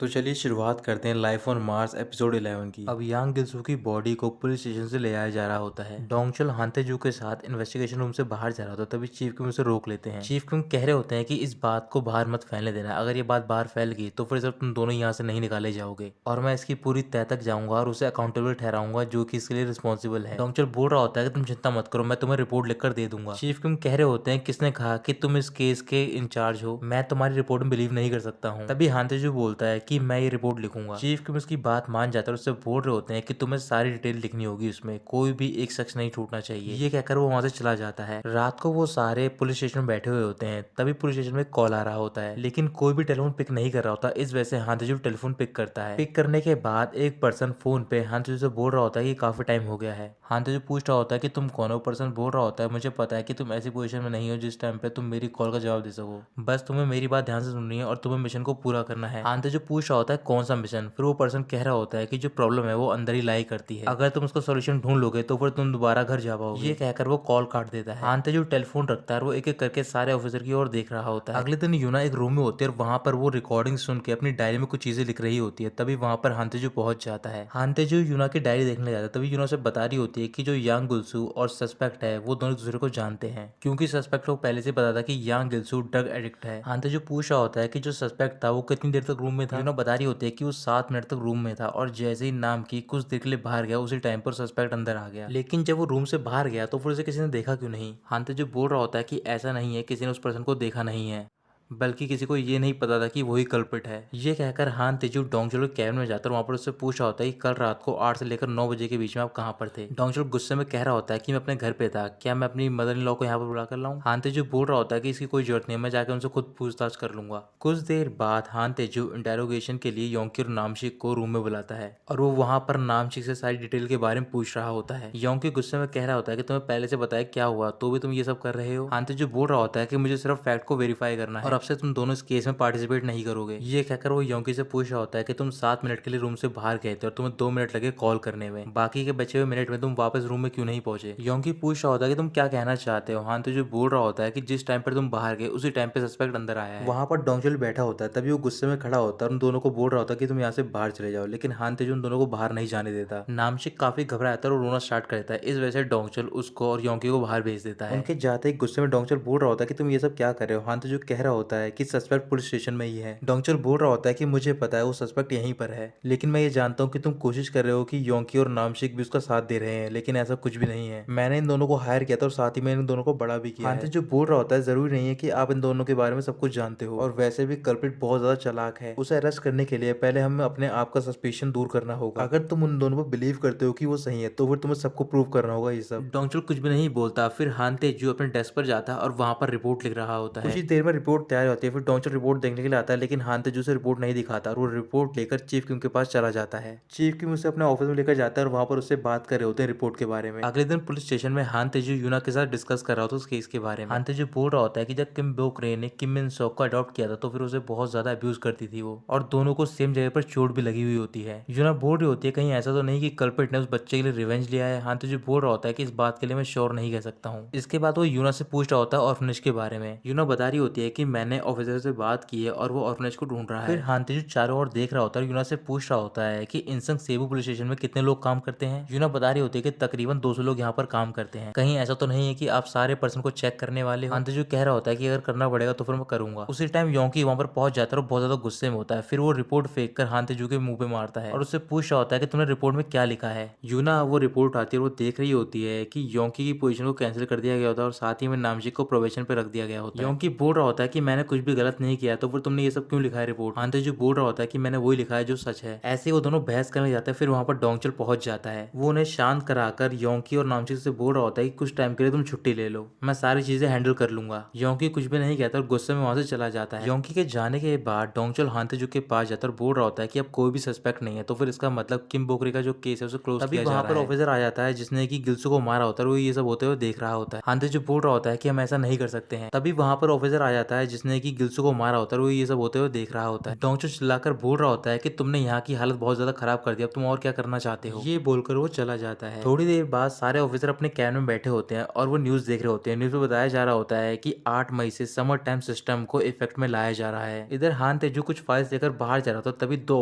तो चलिए शुरुआत करते हैं लाइफ ऑन मार्स एपिसोड 11 की। अब यांग गिल्सू की बॉडी को पुलिस स्टेशन से ले आया जा रहा होता है। डोंगचुल हांतेजू के साथ इन्वेस्टिगेशन रूम से बाहर जा रहा होता है, तभी चीफ किम उसे रोक लेते हैं। चीफ किम कह रहे होते हैं कि इस बात को बाहर मत फैलने देना, अगर ये बात बाहर फैल गई तो फिर सिर्फ तुम दोनों यहाँ से नहीं निकाले जाओगे और मैं इसकी पूरी तह तक जाऊंगा और उसे अकाउंटेबल ठहराऊंगा जो कि इसके लिए रिस्पॉन्सिबल है। डोंगचुल बोल रहा होता है कि तुम चिंता मत करो, मैं तुम्हें रिपोर्ट लिखकर दे दूंगा। चीफ किम कह रहे होते हैं किसने कहा कि तुम इस केस के इंचार्ज हो, मैं तुम्हारी रिपोर्ट में बिलीव नहीं कर सकता हूँ। तभी हांतेजू बोलता है कि मैं ये रिपोर्ट लिखूंगा। चीफ किम उसकी बात मान जाता है और उससे बोल रहे होते हैं कि तुम्हें सारी डिटेल लिखनी होगी, उसमें कोई भी एक शख्स नहीं छूटना चाहिए। ये कहकर वो वहां से चला जाता है। रात को वो सारे पुलिस स्टेशन में बैठे हुए होते हैं, तभी पुलिस स्टेशन में कॉल आ रहा होता है, लेकिन कोई भी टेलीफोन पिक नहीं कर रहा होता। इस वजह से हांतेजू टेलीफोन पिक करता है। पिक करने के बाद एक पर्सन फोन पे हांतेजू से बोल रहा होता है कि काफी टाइम हो गया है। हांतेजू पूछ रहा होता है कि तुम कौन हो। पर्सन बोल रहा होता है मुझे पता है कि तुम ऐसी पोजीशन में नहीं हो जिस टाइम पे तुम मेरी कॉल का जवाब दे सको, बस तुम्हें मेरी बात ध्यान से सुननी है और तुम्हें मिशन को पूरा करना है। हांतेजू पूछ रहा होता है कौन सा मिशन। फिर वो पर्सन कह रहा होता है कि जो प्रॉब्लम है वो अंदर ही लाई करती है, अगर तुम उसका सॉल्यूशन ढूंढ लोगे तो फिर तुम दोबारा घर जा पाओगे। ये कहकर वो कॉल काट देता है। हांतेजू टेलीफोन रखता है और वो एक एक करके सारे ऑफिसर की ओर देख रहा होता है। अगले दिन यूना एक रूम में होती है और वहां पर वो रिकॉर्डिंग सुन के अपनी डायरी में कुछ चीजें लिख रही होती है। तभी वहां पर हांतेजू पहुंच जाता है। हांतेजू यूना की डायरी देखने जाता है। तभी यूना से बता रही होती है कि जो यांग गुल्सू और सस्पेक्ट है वो दोनों एक दूसरे को जानते हैं, क्योंकि सस्पेक्ट को पहले से पता था कि यांग गिल्सू ड्रग एडिक्ट है। हांतेजू पूछ रहा होता है कि जो सस्पेक्ट था वो कितनी देर तक रूम में था। यूना बता रही होती है कि वो 7 मिनट तक रूम में था और जैसे ही नाम की कुछ देर के लिए बाहर गया उसी टाइम पर सस्पेक्ट अंदर आ गया। लेकिन जब वो रूम से बाहर गया तो फिर उसे किसी ने देखा क्यों नहीं। हांतेजू बोल रहा होता है कि ऐसा नहीं है, किसी ने उस पर्सन को देखा नहीं है, बल्कि किसी को ये नहीं पता था कि वही कल्प्रिट है। ये कहकर हांतेजू डोंगचुल के कैबिन में जाता है। वहां पर उससे पूछ रहा होता है कि कल रात को 8 से लेकर 9 बजे के बीच में आप कहां पर थे। डोंगचुल गुस्से में कह रहा होता है कि मैं अपने घर पे था, क्या मैं अपनी मदर इन लॉ को यहाँ पर बुला कर लाऊं। हांतेजू बोल रहा होता है कि इसकी कोई जरूरत नहीं है, मैं जाकर उनसे खुद पूछताछ कर लूंगा। कुछ देर बाद हांतेजू इंटेरोगेशन के लिए योंकी और नामशिक को रूम में बुलाता है और वो वहां पर नामशिक से सारी डिटेल के बारे में पूछ रहा होता है। योंकी गुस्से में कह रहा होता है कि तुम्हें पहले से बताया क्या हुआ तो भी तुम ये सब कर रहे हो। हांतेजू बोल रहा होता है कि मुझे सिर्फ फैक्ट को वेरीफाई करना है और अब से तुम दोनों इस केस में पार्टिसिपेट नहीं करोगे। ये कहकर वो योंकी से पूछ रहा होता है कि तुम 7 मिनट के लिए रूम से बाहर गए थे और तुम्हें 2 मिनट लगे कॉल करने में, बाकी के बचे हुए मिनट में तुम वापस रूम में क्यों नहीं पहुंचे। योंकी पूछ रहा होता है कि तुम क्या कहना चाहते हो। हांतेजू बोल रहा होता है कि जिस टाइम पर तुम बाहर गए उसी टाइम पे सस्पेक्ट अंदर आया है। वहां पर डोंगचुल बैठा होता है। तभी वो गुस्से में खड़ा होता है और उन दोनों को बोल रहा होता है कि तुम यहाँ से बाहर चले जाओ, लेकिन हांतेजू उन दोनों को बाहर नहीं जाने देता। नामशिक काफी घबराता है और रोना स्टार्ट कर देता है। इस वजह से डोंगचुल उसको और योंकी को बाहर भेज देता है। उनके जाते ही गुस्से में डोंगचुल बोल रहा होता है कि तुम ये सब क्या कर रहे हो। हांतेजू कह रहा होता है कि सस्पेक्ट पुलिस स्टेशन में ही है। डोंगचुल बोल रहा होता है कि मुझे पता है वो सस्पेक्ट यहीं पर है, लेकिन मैं ये जानता हूँ कि तुम कोशिश कर रहे हो कि योंकी और नामशिक भी उसका साथ दे रहे हैं, लेकिन ऐसा कुछ भी नहीं है। मैंने इन दोनों को हायर किया था और साथ ही में इन दोनों को बड़ा भी किया है। जो बोल रहा होता है जरूरी नहीं है कि आप इन दोनों के बारे में सब कुछ जानते हो, और वैसे भी कल्प्रिट बहुत ज्यादा चालाक है। उसे अरेस्ट करने के लिए पहले हमें अपने आप का सस्पेशन दूर करना होगा। अगर तुम उन दोनों पर बिलीव करते हो कि वो सही है तो फिर तुम्हें सबको प्रूव करना होगा ये सब। डोंगचुल कुछ भी नहीं बोलता। फिर हांतेजू अपने डेस्क पर जाता है और वहां पर रिपोर्ट लिख रहा होता है। कुछ ही देर में रिपोर्ट तैयार होती है। फिर डोंगचुल रिपोर्ट देखने के लिए आता है, लेकिन हांतेजू से रिपोर्ट नहीं दिखाता और वो रिपोर्ट लेकर चीफ किम के पास चला जाता है। चीफ किम उसे अपने ऑफिस में लेकर जाता है और वहां पर उससे बात कर रहे होते हैं रिपोर्ट के बारे में। अगले दिन पुलिस स्टेशन में हांतेजू यूना के साथ डिस्कस कर रहा होता है उस केस के बारे में। हांतेजू बोल रहा होता है कि जब किम बोकरे ने किम मिन सॉक को अडॉप्ट किया था तो फिर उसे बहुत ज्यादा अब्यूज करती थी वो, और दोनों को सेम जगह पर चोट भी लगी हुई होती है। यूना बोल रही होती है कहीं ऐसा तो नहीं कि कल्प्रिट ने उस बच्चे के लिए रिवेंज लिया है। हांतेजू बोल रहा होता है कि इस बात के लिए मैं श्योर नहीं कह सकता हूँ। इसके बाद वो यूना से पूछ रहा होता है ऑर्फनेज के बारे में। यूना बता रही होती है कि मैंने ऑफिसर से बात की है और वो ऑर्फनेज को ढूंढ रहा है। फिर हांतेजू चारों ओर देख रहा होता है और यूना से पूछ रहा होता है कि इंसंग सेबू पुलिस स्टेशन में कितने लोग काम करते हैं। यूना बता रही होती है कि तकरीबन 200 लोग यहाँ पर काम करते हैं, कहीं ऐसा तो नहीं है कि आप सारे पर्सन को चेक करने वाले हो। हांतेजू कह रहा होता है कि अगर करना पड़ेगा तो फिर मैं करूंगा। उसी टाइम योंकी वहां पर पहुंच जाता है और बहुत ज्यादा गुस्से में होता है। फिर वो रिपोर्ट फेंक कर हांतेजू के मुंह पे मारता है और उससे पूछ रहा होता है कि तुमने रिपोर्ट में क्या लिखा है। यूना वो रिपोर्ट आती है और वो देख रही होती है कि योंकी की पोजीशन को कैंसिल कर दिया गया होता है और साथ ही में नामजिक को प्रोबेशन पे रख दिया गया होता है। योंकी बोल रहा होता है कि मैंने कुछ भी गलत नहीं किया, तो फिर तुमने ये सब क्यों लिखा है रिपोर्ट। हांतेजू बोल रहा होता है कि मैंने वही लिखा है जो सच है। ऐसे ही वो दोनों बहस करने जाते हैं। फिर वहां पर डोंगचुल पहुंच जाता है। वो उन्हें शांत कराकर योंकी और नामचिक से बोल रहा होता है कि कुछ टाइम के लिए तुम छुट्टी ले लो, मैं सारी चीजें हैंडल कर लूंगा। योंकी कुछ भी नहीं कहता और गुस्से में वहां से चला जाता है। योंकी के जाने के बाद डोंगचुल हांतेजू के पास जाता और बोल रहा होता है कि अब कोई भी सस्पेक्ट नहीं है, तो फिर इसका मतलब किम बोकरे का जो केस है उसे क्लोज किया जा रहा है। वहां पर ऑफिसर आ जाता है जिसने कि गिल्सू को मारा होता है और वो ये सब होते हुए देख रहा होता है। हांतेजू बोल रहा होता है कि हम ऐसा नहीं कर सकते हैं। तभी वहां पर ऑफिसर आ जाता है जिसने जिसने कि गिल्सू को मारा होता है वो ये सब होते हुए देख रहा होता है। डोंगचो चिल्लाकर बोल रहा होता है कि तुमने यहाँ की हालत बहुत ज्यादा खराब कर दी, अब तुम और क्या करना चाहते हो। ये बोलकर वो चला जाता है। थोड़ी देर बाद सारे ऑफिसर अपने कैबिन में बैठे होते हैं और वो न्यूज देख रहे होते हैं। न्यूज में बताया जा रहा होता है कि 8 मई से समर टाइम सिस्टम को इफेक्ट में लाया जा रहा है। इधर हान तेजू कुछ फाइल्स लेकर बाहर जा रहा था, तभी 2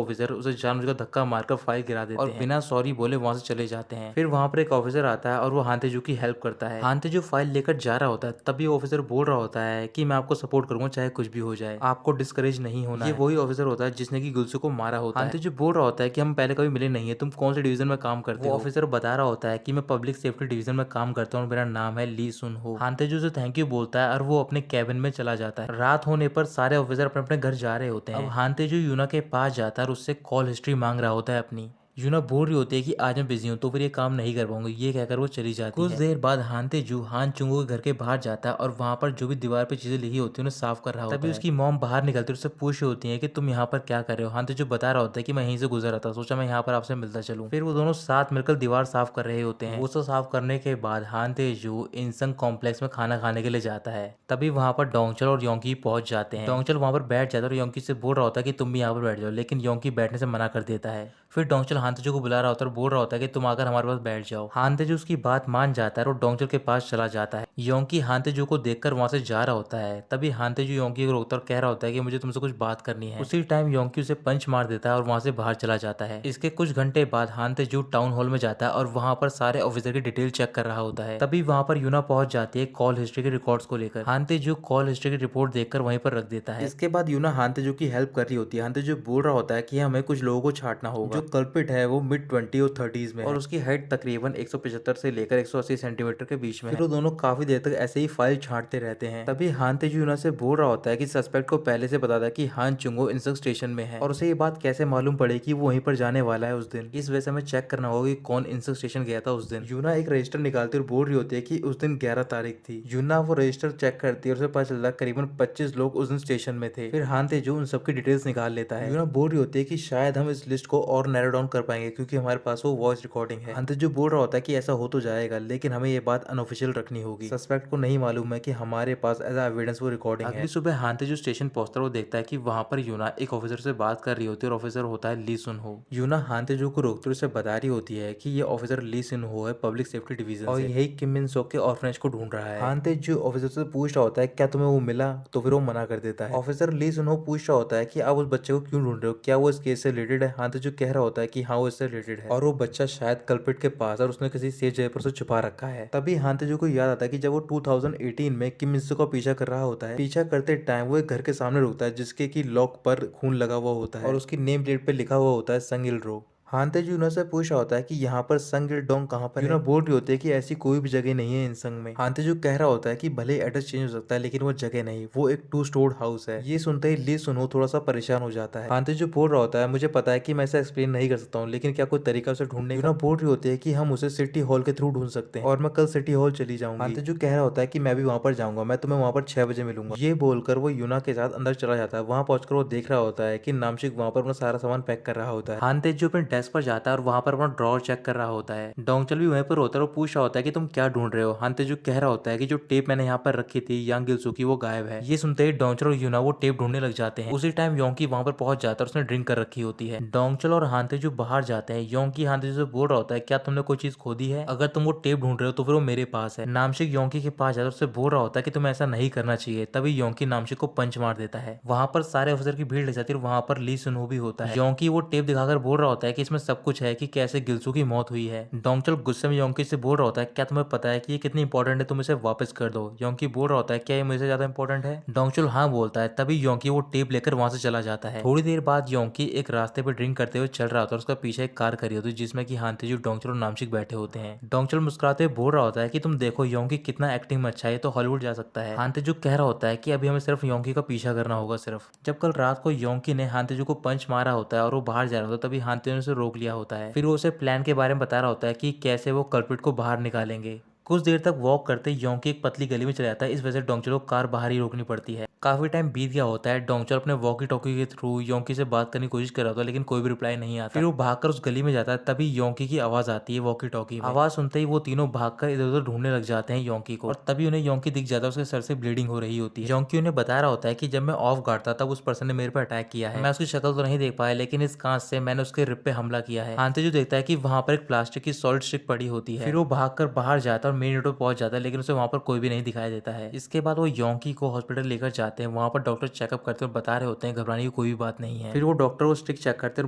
ऑफिसर उसे जानबूझकर धक्का मारकर फाइल गिरा देते हैं और बिना सॉरी बोले वहां से चले जाते हैं। फिर वहां पर एक ऑफिसर आता है और वो हान तेजू की हेल्प करता है। हान तेजू फाइल लेकर जा रहा होता है, तभी ऑफिसर बोल रहा होता है कि मैं आपको सपोर्ट करूंगा चाहे कुछ भी हो जाए, आपको डिस्करेज नहीं होना। ये वही ऑफिसर होता है जिसने की गिल्सू को मारा होता है। हान तेजू बोल रहा होता है कि हम पहले कभी मिले नहीं है, तुम कौन से डिवीजन में काम करते हो। ऑफिसर बता रहा होता है कि मैं पब्लिक सेफ्टी डिवीजन में काम करता हूँ, मेरा नाम है ली सुन हो। हान तेजू से थैंक यू बोलता है और वो अपने कैबिन में चला जाता है। रात होने पर सारे ऑफिसर अपने अपने घर जा रहे होते हैं। अब हान तेजू यूना के पास जाता है और उससे कॉल हिस्ट्री मांग रहा होता है अपनी। यूना बोल रही होती है कि आज मैं बिजी हूँ तो फिर ये काम नहीं कर पाऊंगी, ये कहकर वो चली जाती है। कुछ देर बाद हान तेजू हान चुंगो के घर के बाहर जाता है और वहां पर जो भी दीवार पे चीजें लिखी होती है उन्हें साफ कर रहा होता है। तभी उसकी मॉम बाहर निकलती है, उससे पूछ रही होती है कि तुम यहाँ पर क्या कर रहे हो। हान तेजू बता रहा होता है कि मैं यहीं से गुजर रहा था, सोचा मैं यहाँ पर आपसे मिलता चलूं। फिर वो दोनों साथ मिलकर दीवार साफ कर रहे होते हैं। वो सब साफ करने के बाद हान तेजू इंसंग कॉम्प्लेक्स में खाना खाने के लिए जाता है। तभी वहां पर डोंगचल और योंकी पहुंच जाते हैं। डोंगचल वहां पर बैठ जाता है और योंकी से बोल रहा होता है कि तुम भी यहाँ पर बैठ जाओ, लेकिन योंकी बैठने से मना कर देता है। फिर डोंगचल हान तेजू को बुला रहा होता है और बोल रहा होता है कि तुम आकर हमारे पास बैठ जाओ। हान तेजू उसकी बात मान जाता है और डोंगचल के पास चला जाता है। योंकी हान तेजू को देखकर वहां से जा रहा होता है, तभी हान तेजू योंकी को रोकता और कह रहा होता है कि मुझे तुमसे कुछ बात करनी है। उसी टाइम योंकी उसे पंच मार देता है और वहां से बाहर चला जाता है। इसके कुछ घंटे बाद हान तेजू टाउन हॉल में जाता है और वहां पर सारे ऑफिसर की डिटेल चेक कर रहा होता है। तभी वहां पर यूना पहुंच जाती है कॉल हिस्ट्री के रिकॉर्ड्स को लेकर। हान तेजू कॉल हिस्ट्री की रिपोर्ट देखकर वहीं पर रख देता है। इसके बाद यूना हान तेजू की हेल्प कर रही होती है। हान तेजू बोल रहा होता है कि हमें कुछ लोगों को छांटना होगा। जो कल्पिट है वो मिड 20 और 30s में और उसकी हाइट तकरीबन 175 से लेकर 180 सेंटीमीटर के बीच में। फिर वो दोनों काफी देर तक ऐसे ही फाइल छांटते रहते हैं। तभी हान तेजू यूना से बोल रहा होता है कि सस्पेक्ट को पहले से पता था कि हान चुंगो इंसंग स्टेशन में है और उसे ये बात कैसे मालूम पड़े कि वो वहीं पर जाने वाला है उस दिन। इस वजह से हमें चेक करना होगा कि कौन इंसंग स्टेशन गया था उस दिन। यूना एक रजिस्टर निकालती और बोल रही होती है कि उस दिन 11 तारीख थी। यूना वो रजिस्टर चेक करती है और उसे पता चलता है करीबन 25 लोग उस दिन स्टेशन में थे। फिर हान तेजू उन सबकी डिटेल्स निकाल लेता है। यूना बोल रही होती है कि शायद हम इस लिस्ट को और नैरो डाउन कर पाएंगे क्योंकि हमारे पास वो वॉइस रिकॉर्डिंग है। हान तेजू बोल रहा होता है कि ऐसा हो तो जाएगा, लेकिन हमें ये बात अनऑफिशियल रखनी होगी। सस्पेक्ट को नहीं मालूम है कि हमारे पास एज एविडेंस वो रिकॉर्डिंग है। अगली सुबह हान तेजू स्टेशन पहुंचता है, वो देखता है कि वहां पर यूना एक ऑफिसर से बात कर रही होती है और ऑफिसर होता है ली सुन हो। यूना हान तेजू को रोकते हुए उसे बता रही होती है कि ये ऑफिसर ली सुन हो है पब्लिक सेफ्टी डिवीजन और यही किम मिन सोक के ऑर्फनेज को ढूंढ रहा है। हान तेजू ऑफिसर से पूछ रहा होता है क्या तुम्हें वो मिला, तो फिर वो मना कर देता है। ऑफिसर ली सुन हो पूछ रहा होता है कि आप उस बच्चे को क्यों ढूंढ रहे हो, क्या वो इस केस से रिलेटेड है। हान तेजू कह रहा होता है कि हाँ वो इससे रिलेटेड है और वो बच्चा शायद कल्पिट के पास और उसने किसी सेफ जगह पर उसे छुपा रखा है। तभी हान तेजू को याद आता है कि जब वो 2018 में किम मिन सो का पीछा कर रहा होता है, पीछा करते टाइम वो एक घर के सामने रुकता है जिसके की लॉक पर खून लगा हुआ होता है और उसकी नेम प्लेट पे लिखा हुआ होता है संगिल रो। हान तेजू यूना से पूछ रहा होता है कि यहाँ पर संगिल डोंग कहाँ पर है। यूना बोल रही होती है कि ऐसी कोई भी जगह नहीं है इंसंग में। हान तेजू कह रहा होता है कि भले एड्रेस चेंज हो सकता है लेकिन वो जगह नहीं, वो एक 2 स्टोर्ड हाउस है। ये सुनते ही ली सुनो थोड़ा सा परेशान हो जाता है। हान तेजू बोल रहा होता है मुझे पता है कि मैं इसे एक्सप्लेन नहीं कर सकता हूँ, लेकिन क्या कोई तरीका उसे ढूंढने का। यूना बोल रही होती है कि हम उसे सिटी हॉल के थ्रू ढूंढ सकते हैं और मैं कल सिटी हॉल चली जाऊंगी। हान तेजू कह रहा होता है कि मैं भी वहां पर जाऊंगा, मैं तुम्हें वहां पर 6 बजे मिलूंगा। ये बोलकर वो यूना के साथ अंदर चला जाता है। वहां पहुंचकर वो देख रहा होता है कि नामशिक वहां पर अपना सारा सामान पैक कर रहा होता है। हान तेजू अपने डेस्क पर जाता है और वहां पर अपना ड्रॉर चेक कर रहा होता है। डोंगचल भी वहीं पर होता है और पूछ रहा होता है कि तुम क्या ढूंढ रहे हो। हान तेजू कह रहा होता है कि जो टेप मैंने यहाँ पर रखी थी यांग गिल्सू की वो गायब है। ये सुनते ही डोंगचल और यूना वो टेप ढूंढने लग जाते हैं। उसी टाइम योंकी वहां पर पहुंच जाता है और उसने ड्रिंक कर रखी होती है। डोंगचल और हान तेजू बाहर जाते हैं। योंकी हान तेजू से बोल रहा होता है क्या तुमने कोई चीज खो दी है, अगर तुम वो टेप ढूंढ रहे हो तो फिर वो मेरे पास है। नामशिक योंकी के पास जाता है, उससे बोल रहा होता है कि तुम्हें ऐसा नहीं करना चाहिए। तभी योंकी नामशिक को पंच मार देता है। वहां पर सारे ऑफिसर की भीड़ लग जाती है और वहां पर ली सुनहो भी होता है। योंकी वो टेप दिखाकर बोल रहा होता है कि इसमें सब कुछ है कि कैसे गिल्सू की मौत हुई है। डोंगचल गुस्से में योंकी से बोल रहा होता है क्या तुम्हें पता है कि ये कितनी इंपॉर्टेंट है, तुम इसे वापस कर दो। योंकी बोल रहा होता है क्या ये मुझसे ज्यादा इंपॉर्टेंट है। डोंगचल हाँ बोलता है। तभी योंकी वो टेप लेकर वहां से चला जाता है। थोड़ी देर बाद योंकी एक रास्ते पर ड्रिंक करते हुए चल रहा होता है और उसका पीछे एक कार खड़ी होती है जिसमें कि हान तेजू, डोंगचल और नामशिक बैठे होते हैं। डोंगचल मुस्कुराते हुए बोल रहा होता है कि तुम देखो योंकी कितना एक्टिंग में अच्छा है, तो हॉलीवुड जा सकता है। हान तेजू कह रहा होता है कि अभी हमें सिर्फ योंकी का पीछा करना होगा सिर्फ। जब कल रात को योंकी ने हान तेजू को पंच मारा होता है और वो बाहर जा रहा होता है, तभी हान तेजू ने उसे रोक लिया होता है। फिर वो उसे प्लान के बारे में बता रहा होता है कि कैसे वो कल्प्रिट को बाहर निकालेंगे। कुछ देर तक वॉक करते योंकी एक पतली गली में चला जाता है। इस वजह से डोंगचल को कार बाहर ही रोकनी पड़ती है। काफी टाइम बीत गया होता है। डोंगचल अपने वॉकी टॉकी के थ्रू योंकी से बात करने की कोशिश कर रहा होता है, लेकिन कोई भी रिप्लाई नहीं आता। फिर वो भागकर उस गली में जाता है। तभी योंकी की आवाज आती है वॉकी टॉकी में। आवाज सुनते ही वो तीनों भागकर इधर उधर ढूंढने लग जाते हैं योंकी को, और तभी उन्हें योंकी दिख जाता है। उसके सर से ब्लीडिंग हो रही होती है। योंकी उन्हें बता रहा होता है कि जब मैं ऑफ गार्ड था तब उस पर्सन ने मेरे पर अटैक किया है। मैं उसकी शक्ल तो नहीं देख पाया, लेकिन इस कांच से मैंने उसके रिप पे हमला किया है। हांतेजू देखता है कि वहां पर एक प्लास्टिक की सॉलिड स्टिक पड़ी होती है। फिर वो भागकर बाहर जाता है और मेन रोड पर पहुंच जाता है, लेकिन उसे वहां पर कोई भी नहीं दिखाई देता है। इसके बाद वो योंकी को हॉस्पिटल लेकर जाते हैं। वहां पर डॉक्टर चेकअप करते और बता रहे होते हैं घबराने की कोई भी बात नहीं है। फिर वो डॉक्टर वो स्टिक चेक करते और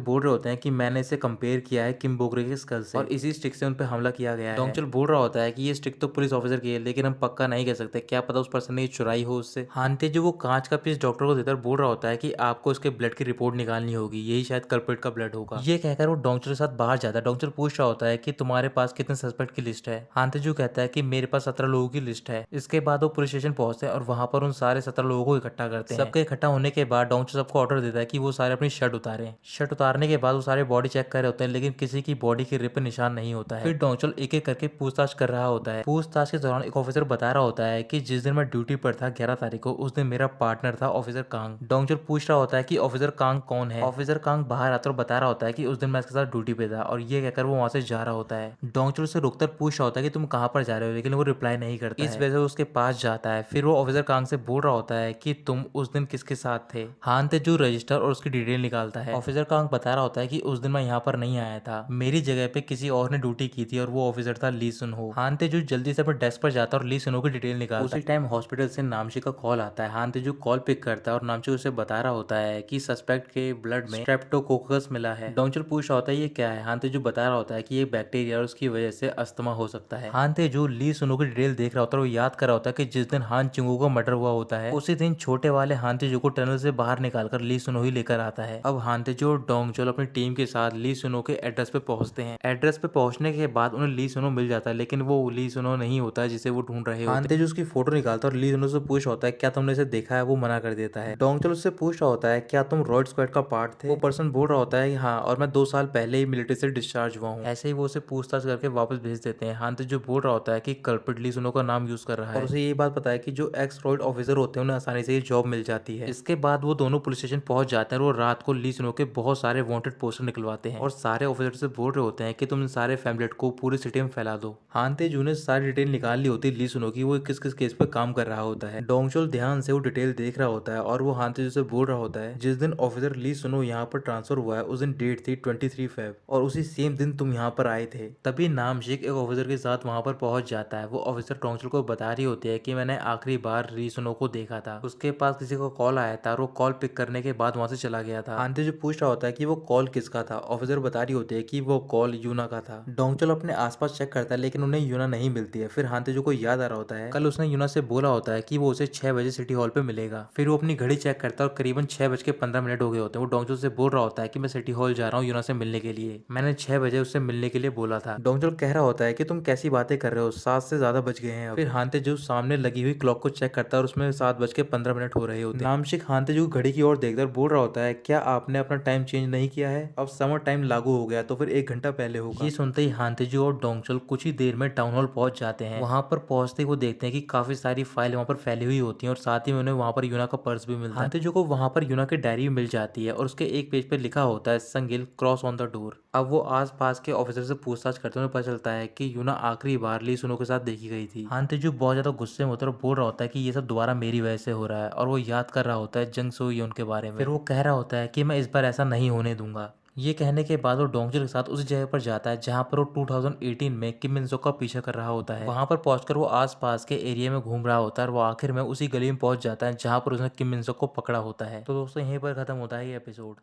बोल रहे होते हैं कि मैंने इसे कंपेयर किया है किम बोगरे के स्कल से, और इसी स्टिक से उन पर हमला किया गया है। डोंगचल बोल रहा होता है कि ये स्टिक तो पुलिस ऑफिसर की है, लेकिन हम पक्का नहीं कह सकते, क्या पता उस पर्सन ने ये चुराई हो उससे। हांतेजू वो कांच का पीस डॉक्टर को देकर बोल रहा होता है कि आपको इसके ब्लड की रिपोर्ट निकालनी होगी, यही शायद कल्प्रिट का ब्लड होगा। ये कहकर वो डोंगचल के साथ बाहर जाता है। डोंगचल पूछ रहा होता है कि तुम्हारे पास कितने सस्पेक्ट की लिस्ट है। हांतेजू कहता है कि मेरे पास 17 लोगों की लिस्ट है। इसके बाद वो पुलिस स्टेशन पहुंचते हैं और वहां पर उन सारे 17 लोगों को इकट्ठा करते हैं। सबके इकट्ठा होने के बाद डोंगचल सबको ऑर्डर देता है कि वो सारे अपनी शर्ट उतारें। शर्ट उतारने के बाद वो सारे बॉडी चेक कर रहे होते हैं, लेकिन किसी की बॉडी के रिप पे निशान नहीं होता है। फिर डोंगचल एक एक करके पूछताछ कर रहा होता है। पूछताछ के दौरान एक ऑफिसर बता रहा होता है कि जिस दिन मैं ड्यूटी पर था 11 तारीख को, उस दिन मेरा पार्टनर था ऑफिसर कांग। डोंगचल पूछ रहा होता है कि ऑफिसर कांग कौन है। ऑफिसर कांग बाहर आता और बता रहा होता है कि उस दिन मैं इसके साथ ड्यूटी पे था, और ये कहकर वो वहां से जा रहा होता है। डोंगचल उसे रुककर पूछ रहा होता है कि तुम कहां पर जा रहे हो, लेकिन वो रिप्लाई नहीं करता। इस वजह से उसके पास जाता है। फिर वो ऑफिसर कांग से बोल रहा होता है कि तुम उस दिन किसके साथ थे। हांतेजू रजिस्टर और उसकी डिटेल निकालता है। ऑफिसर कांग बता रहा होता है कि उस दिन मैं यहाँ पर नहीं आया था, मेरी जगह पे किसी और ने ड्यूटी की थी और वो ऑफिसर था ली सुनहो। हांतेजू जल्दी से अपने डेस्क पर जाता है और ली सुनहो की डिटेल निकालता है। उसी टाइम हॉस्पिटल से नामची का कॉल आता है। हांतेजू कॉल पिक करता है और नामची उसे बता रहा होता है कि सस्पेक्ट के ब्लड में स्ट्रेप्टोकोकस मिला है। डोंगचल पूछ रहा होता है ये क्या है। हांतेजू बता रहा होता है कि ये बैक्टीरिया और उसकी वजह से अस्थमा हो सकता है। हांतेजू ली सुनहो की डिटेल देख रहा होता है और वो याद कर रहा होता है कि जिस दिन हान चिंगू का मर्डर हुआ होता है, उसी दिन छोटे वाले हांतेजू को टनल से बाहर निकालकर ली सुनो ही लेकर आता है। अब हांतेजू और डोंगचल अपनी टीम के साथ ली सुनो के एड्रेस पे पहुंचते हैं। एड्रेस पे पहुंचने के बाद उन्हें ली सुनो मिल जाता है, लेकिन वो ली सुनो नहीं होता है जिसे वो ढूंढ रहे होते हैं। हांतेजू उसकी फोटो निकालता है और ली सुनो से पूछ होता है क्या तुमने इसे देखा है। वो मना कर देता है। डोंगचल उससे पूछ रहा होता है क्या तुम रॉयड स्क्वाड का पार्ट थे। वो पर्सन बोल रहा होता है हाँ, और मैं 2 साल पहले ही मिलिट्री से डिस्चार्ज हुआ हूँ। ऐसे ही वो उसे पूछताछ करके वापस भेज देते हैं। हांतेजू बोल रहा होता है कि कल्प्रिट ली सुनो का नाम यूज कर रहा है, और उसे ये बात पता है कि जो एक्स रॉयड ऑफिसर होते हैं उन्हें आसानी से ये जॉब मिल जाती है। इसके बाद वो दोनों पुलिस स्टेशन पहुंच जाते हैं और वो रात को ली सुनो के बहुत सारे वांटेड पोस्टर निकलवाते हैं, और सारे ऑफिसर से बोल रहे होते हैं कि तुम इन सारे फैमिलेट को पूरी सिटी में फैला दो। हांतेजू ने सारी डिटेल निकाल ली होती है ली सुनो की, वो किस किस केस पे काम कर रहा होता है। डोंगचल ध्यान से वो डिटेल देख रहा होता है और वो हांतेजू से बोल रहा होता है जिस दिन ऑफिसर ली सुनो यहाँ पर ट्रांसफर हुआ है उस दिन डेट थी 23 फेब, और उसी सेम दिन तुम यहाँ पर आए थे। तभी नामशिक एक ऑफिसर के साथ वहां पर पहुंच जाता है। वो ऑफिसर डोंगचल को बता रही होती है कि मैंने आखिरी बार ली सुनो को देखा था, उसके पास किसी को कॉल आया था और वो कॉल पिक करने के बाद वहां से चला गया था। हांतेजू पूछ रहा होता है कि वो कॉल किसका था। ऑफिसर बता रही होती है कि वो कॉल यूना का था। डोंगचल अपने आसपास चेक करता है, लेकिन उन्हें यूना नहीं मिलती है। फिर हांतेजू को याद आ रहा होता है कल उसने यूना से बोला होता है कि वो उसे 6 बजे सिटी हॉल पे मिलेगा। फिर वो अपनी घड़ी चेक करता है और करीबन 6:15 हो गए होते हैं। वो डोंगचल से बोल रहा होता है कि मैं सिटी हॉल जा रहा हूँ यूना से मिलने के लिए, मैंने 6 बजे उससे मिलने के लिए बोला था। डोंगचल कह रहा होता है कि तुम कैसी बातें कर रहे हो, 7 से ज्यादा बज गए हैं। फिर हांतेजू सामने लगी हुई क्लॉक को चेक करता है और उसमें 7:15 हो रहे होते हैं। नामशिक हांतेजू घड़ी की ओर देखकर बोल रहा होता है क्या आपने अपना टाइम चेंज नहीं किया है, अब समर टाइम लागू हो गया तो फिर 1 घंटा पहले होगा। ये सुनते ही हांतेजू और डोंगचल कुछ ही देर में टाउन हॉल पहुंच जाते हैं। वहां पर पहुंचते ही वो देखते हैं कि काफी सारी फाइल वहां पर फैली हुई होती हैं, और साथ ही में उन्हें वहां पर यूना का पर्स भी मिलता है। हांतेजू को वहां पर यूना की डायरी भी मिल जाती है और उसके एक पेज पे लिखा होता है संगिल क्रॉस ऑन द डोर। अब वो आस पास के ऑफिसर से पूछताछ करते हुए पता चलता है कि यूना आखिरी बार ली सुनो के साथ देखी गई थी। हांतेजू बहुत ज्यादा गुस्से में होता है और बोल रहा होता है कि ये सब दोबारा मेरी वजह से हो रहा है, और वो याद कर रहा होता है जंग सो यून के बारे में। फिर वो कह रहा होता है कि मैं इस बार ऐसा नहीं होने दूंगा। ये कहने के बाद वो डोंगचल के साथ उसी जगह पर जाता है जहां पर वो 2018 में किम मिन सो का पीछा कर रहा होता है। वहां पर पहुंचकर वो आसपास के एरिया में घूम रहा होता है और वो आखिर में उसी गली में पहुंच जाता है जहां पर उसने किम मिन सो को पकड़ा होता है। तो दोस्तों यहीं पर खत्म होता है ये एपिसोड।